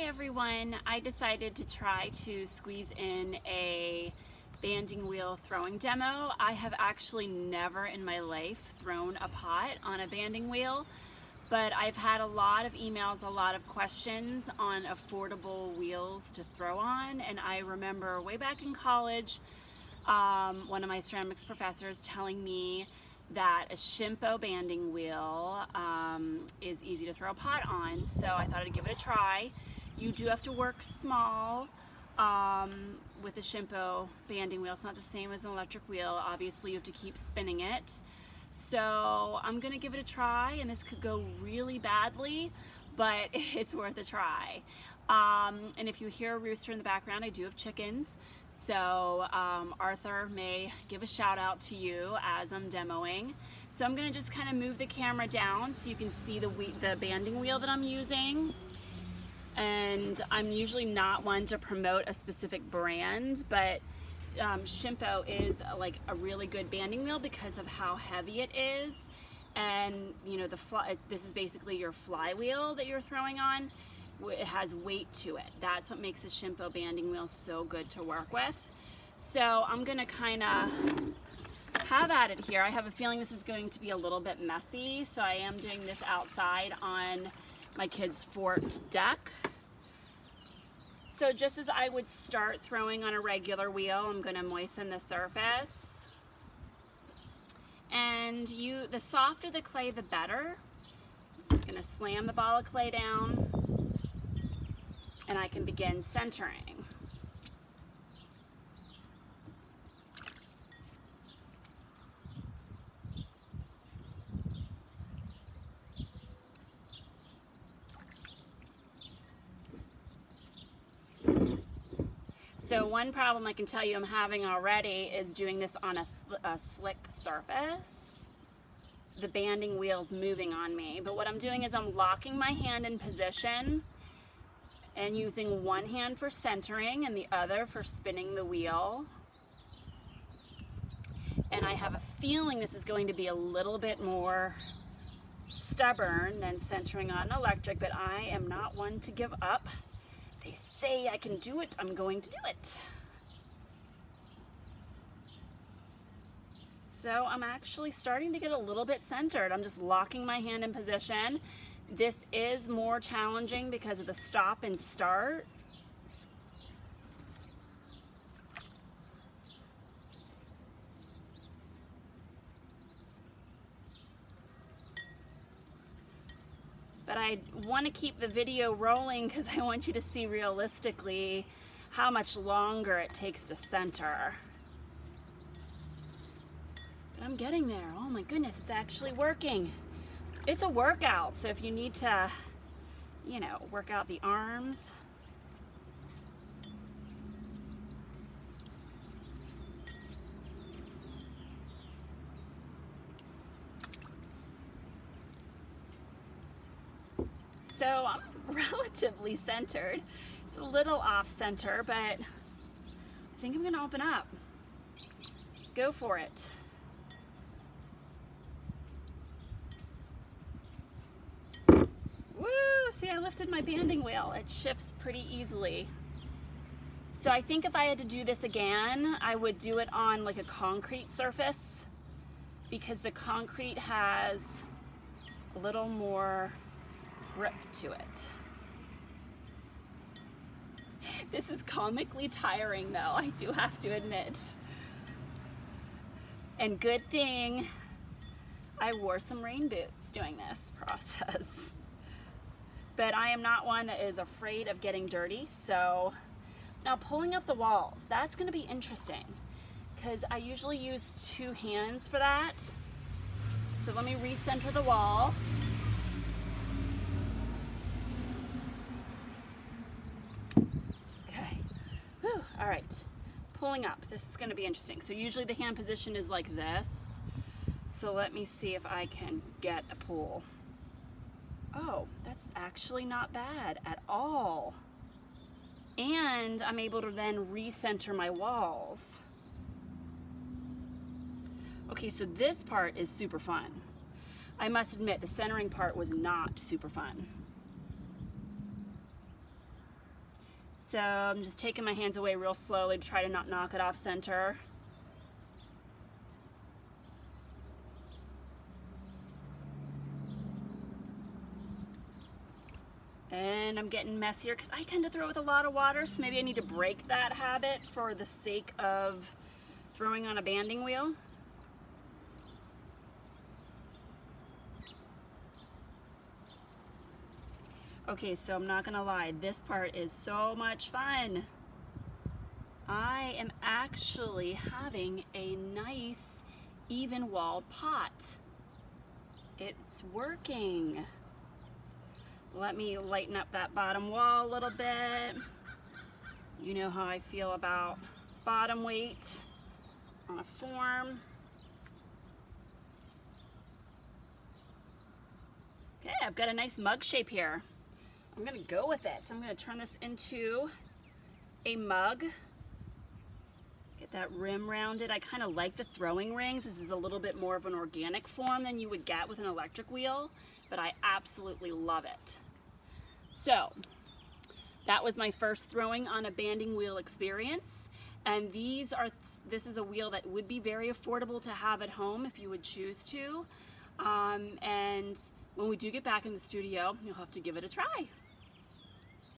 Hi everyone, I decided to try to squeeze in a banding wheel throwing demo. I have actually never in my life thrown a pot on a banding wheel, but I've had a lot of emails, a lot of questions on affordable wheels to throw on, and I remember way back in college, one of my ceramics professors telling me that a Shimpo banding wheel is easy to throw a pot on, so I thought I'd give it a try. You do have to work small with a Shimpo banding wheel. It's not the same as an electric wheel. Obviously you have to keep spinning it. So I'm gonna give it a try, and this could go really badly, but it's worth a try. And if you hear a rooster in the background, I do have chickens. So Arthur may give a shout out to you as I'm demoing. So I'm gonna just kind of move the camera down so you can see the banding wheel that I'm using. And I'm usually not one to promote a specific brand, but Shimpo is like a really good banding wheel because of how heavy it is. And you know, this is basically your flywheel that you're throwing on. It has weight to it. That's what makes a Shimpo banding wheel so good to work with. So I'm gonna kind of have at it here. I have a feeling this is going to be a little bit messy, so I am doing this outside on my kids' fort deck. So just as I would start throwing on a regular wheel, I'm gonna moisten the surface. And the softer the clay, the better. I'm gonna slam the ball of clay down, and I can begin centering. So one problem I can tell you I'm having already is doing this on a slick surface. The banding wheel's moving on me, but what I'm doing is I'm locking my hand in position and using one hand for centering and the other for spinning the wheel. And I have a feeling this is going to be a little bit more stubborn than centering on an electric, but I am not one to give up. They say I can do it, I'm going to do it. So I'm actually starting to get a little bit centered. I'm just locking my hand in position. This is more challenging because of the stop and start. But I want to keep the video rolling because I want you to see realistically how much longer it takes to center. But I'm getting there. Oh my goodness, it's actually working. It's a workout, so if you need to, you know, work out the arms. So I'm relatively centered. It's a little off center, but I think I'm gonna open up. Let's go for it. See, I lifted my banding wheel. It shifts pretty easily. So I think if I had to do this again, I would do it on like a concrete surface because the concrete has a little more grip to it. This is comically tiring though, I do have to admit. And good thing I wore some rain boots doing this process. But I am not one that is afraid of getting dirty. So now pulling up the walls, that's gonna be interesting because I usually use two hands for that. So let me recenter the wall. Okay, whew. All right, pulling up, this is gonna be interesting. So usually the hand position is like this. So let me see if I can get a pull. Oh, that's actually not bad at all. And I'm able to then recenter my walls. Okay, so this part is super fun. I must admit, the centering part was not super fun. So I'm just taking my hands away real slowly to try to not knock it off center. And I'm getting messier because I tend to throw with a lot of water, so maybe I need to break that habit for the sake of throwing on a banding wheel. Okay, so I'm not gonna lie, this part is so much fun. I am actually having a nice even walled pot. It's working. Let me lighten up that bottom wall a little bit. You know how I feel about bottom weight on a form. Okay, I've got a nice mug shape here. I'm gonna go with it. I'm gonna turn this into a mug. Get that rim rounded. I kind of like the throwing rings. This is a little bit more of an organic form than you would get with an electric wheel, but I absolutely love it. So that was my first throwing on a banding wheel experience. And this is a wheel that would be very affordable to have at home if you would choose to. And when we do get back in the studio, you'll have to give it a try.